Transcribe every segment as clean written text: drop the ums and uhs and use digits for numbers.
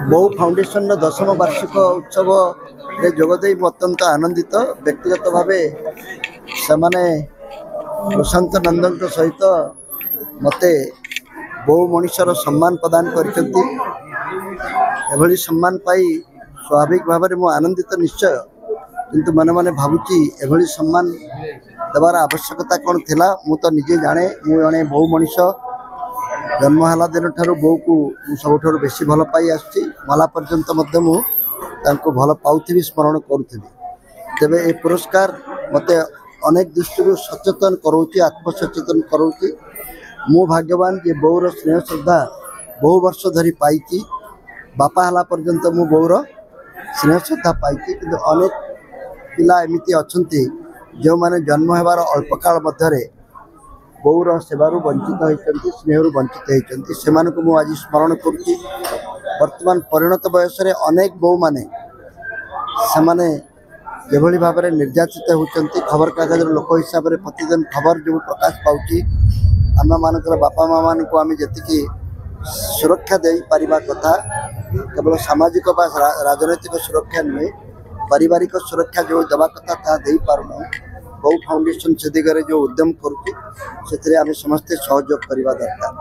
बहु फाउंडेशन 10ମ वार्षिक उत्सव रे जोगदे अत्यंत आनंदित व्यक्तिगत भाव से प्रशांत नंदन सहित मते बहु मनुष्यर सम्मान प्रदान कर सम्मान पाई स्वाभाविक भाव में आनंदित निश्चय किंतु मन मन भावुची एभली सम्मान देवार आवश्यकता कौन थिला मु तो निजे जाने मु जने बहु मनुष्य जन्म है दिन ठारू बो को सब बेसी भल पाई आसची मला पर्यंत भल पाउथि स्मरण करुथि तेबे ए पुरस्कार मते अनेक दृष्टि सचेतन करोची आत्मसचेतन करोची मु भाग्यवान जे बौर स्नेह श्रद्धा बहु वर्ष धरी पाई बापा हला पर्यंत मु बौर स्नेह श्रद्धा पाई कि अनेक पिला एमती अच्छा जो मैंने जन्म होबार अल्प काल मध्य बौर सेवारू वंचित होती स्नेह वंचित होती से आज स्मरण करुच्ची वर्तमान परिणत बयस अनेक बो मैंने से भाव में निर्यातित होती खबर कागज लोक हिसाब से प्रतिदिन खबर जो प्रकाश पाऊँगी आम मान बापा माँ मान को आम जी सुरक्षा दे पारिबा कथा केवल सामाजिक राजनैतिक सुरक्षा नुहे पारिवारिक सुरक्षा जो देवा कथा ता दे पारुना बहु फाउंडेशन से दिगरे जो उद्यम करुचे आम समस्ते सहयोग करवा दरकार।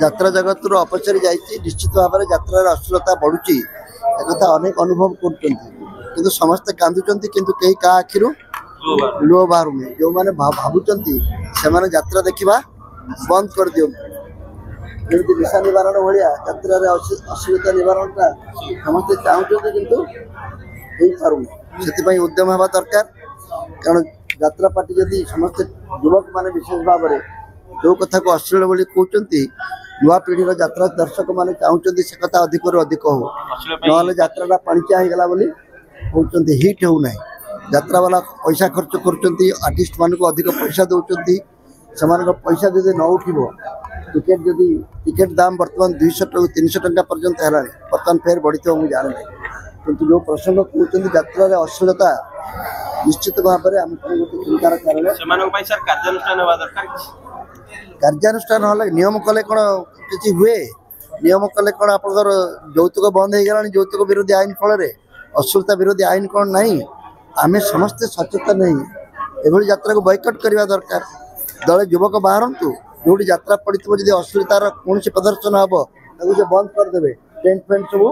यात्रा जगत रू अपचरी जाइए निश्चित भाव में यात्रा अश्लीलता बढ़ुची एक अनेक अनुभव कर समस्ते कांदुचंती किंतु कहीं का आखिर लुह बाहर जो मैंने भावुंट से यात्रा देखा बंद कर दिखती निशा निवारण भाया यात्रा अश्लीलता निवारण समस्ते चाहते किंतु से उद्यम हवा दरकार कारण यात्रा पार्टी जदि समस्ते युवक माने विशेष भाव में जो कथा को अश्लील बोली कहते युवा पीढ़ी यात्रा दर्शक मैंने चाहते से कथा अधिक अधिक हो ना यात्रा पाणिचिया होगला कहते हिट होना यात्रा वाला पैसा खर्च कर आर्टिस्ट मान को अधिक पैसा दौरान से पैसा जब न उठो टिकेट जदि टिकेट दाम बर्तमान 200 300 टंका पर्यंत है बर्तमान फेर बढ़ी मुझे जाने किंतु जो प्रसंग कहते यात्रा अश्लीलता निश्चित भाव में आम गोटे चिंतार कारण कार्यानुष्ठान नियम कले कौन किसी हुए नियम कले कौन आप यौतुक बंद हो गला यौतुक विरोधी आईन फल अश्लीलता विरोधी आईन कौन ना आम समस्ते सचेतन नहीं एभली यात्रा को बॉयकट करवा दरकार दले युवक बाहरतु जो यात्रा पड़ी जब अश्लीलतार कौन प्रदर्शन हम से बंद करदे टेंट फेंट सब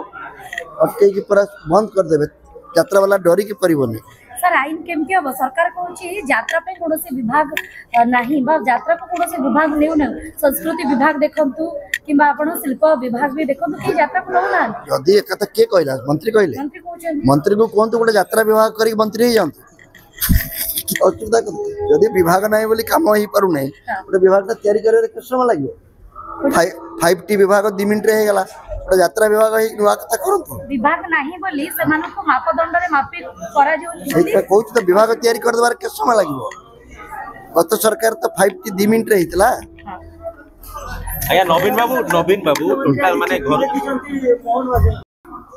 अटक पूरा बंद करदे यात्रा वाला डरिकी पारबनी सर आईन केमती हम सरकार कहूँ यात्रा कौन विभाग नहीं यात्रा को कौन विभाग नहीं संस्कृति विभाग देखु कि शिल्प विभाग भी देखु कि यात्रा को नौना जदि एक किए कहला मंत्री कहले मंत्री को कहतु गोटे यात्रा विभाग कर मंत्री हो जातु असुविधा जदि विभाग ना बोली कम हो पार ना गोटे विभाग या समय लगे 5T विभाग 2 मिनट होगला यात्रा विभाग नुआ कथा करंतु विभाग नाही बोली सेमानको मापदंड रे मापी करा जो कहू तो विभाग तैयारी कर देबार के समय लागिवो गत सरकार तो 5T 2 मिनट रे हितला आया नवीन बाबू टोटल माने घर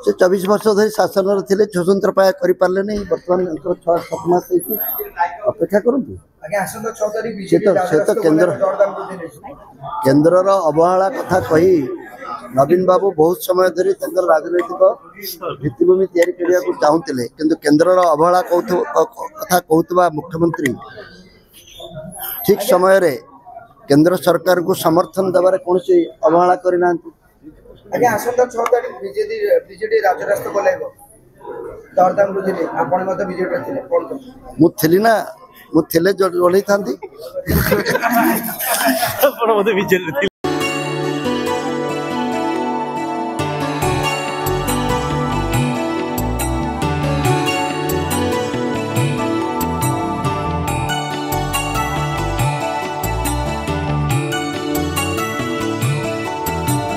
से 24 वर्ष धरी शासन रे थिले स्वतंत्र पाया करि पारले नै वर्तमान 6-7 मास अपेक्षा करंतु से तो केंद्र अवहेला कथा कही नवीन बाबू बहुत समय धरी राजनैतिक भित्तिभूमि तैयारी करने को चाहूले किंतु केंद्र अवहेला कथा कहूबा मुख्यमंत्री ठीक समय रे केंद्र सरकार को समर्थन देवार कौन अवहेला करना मुझे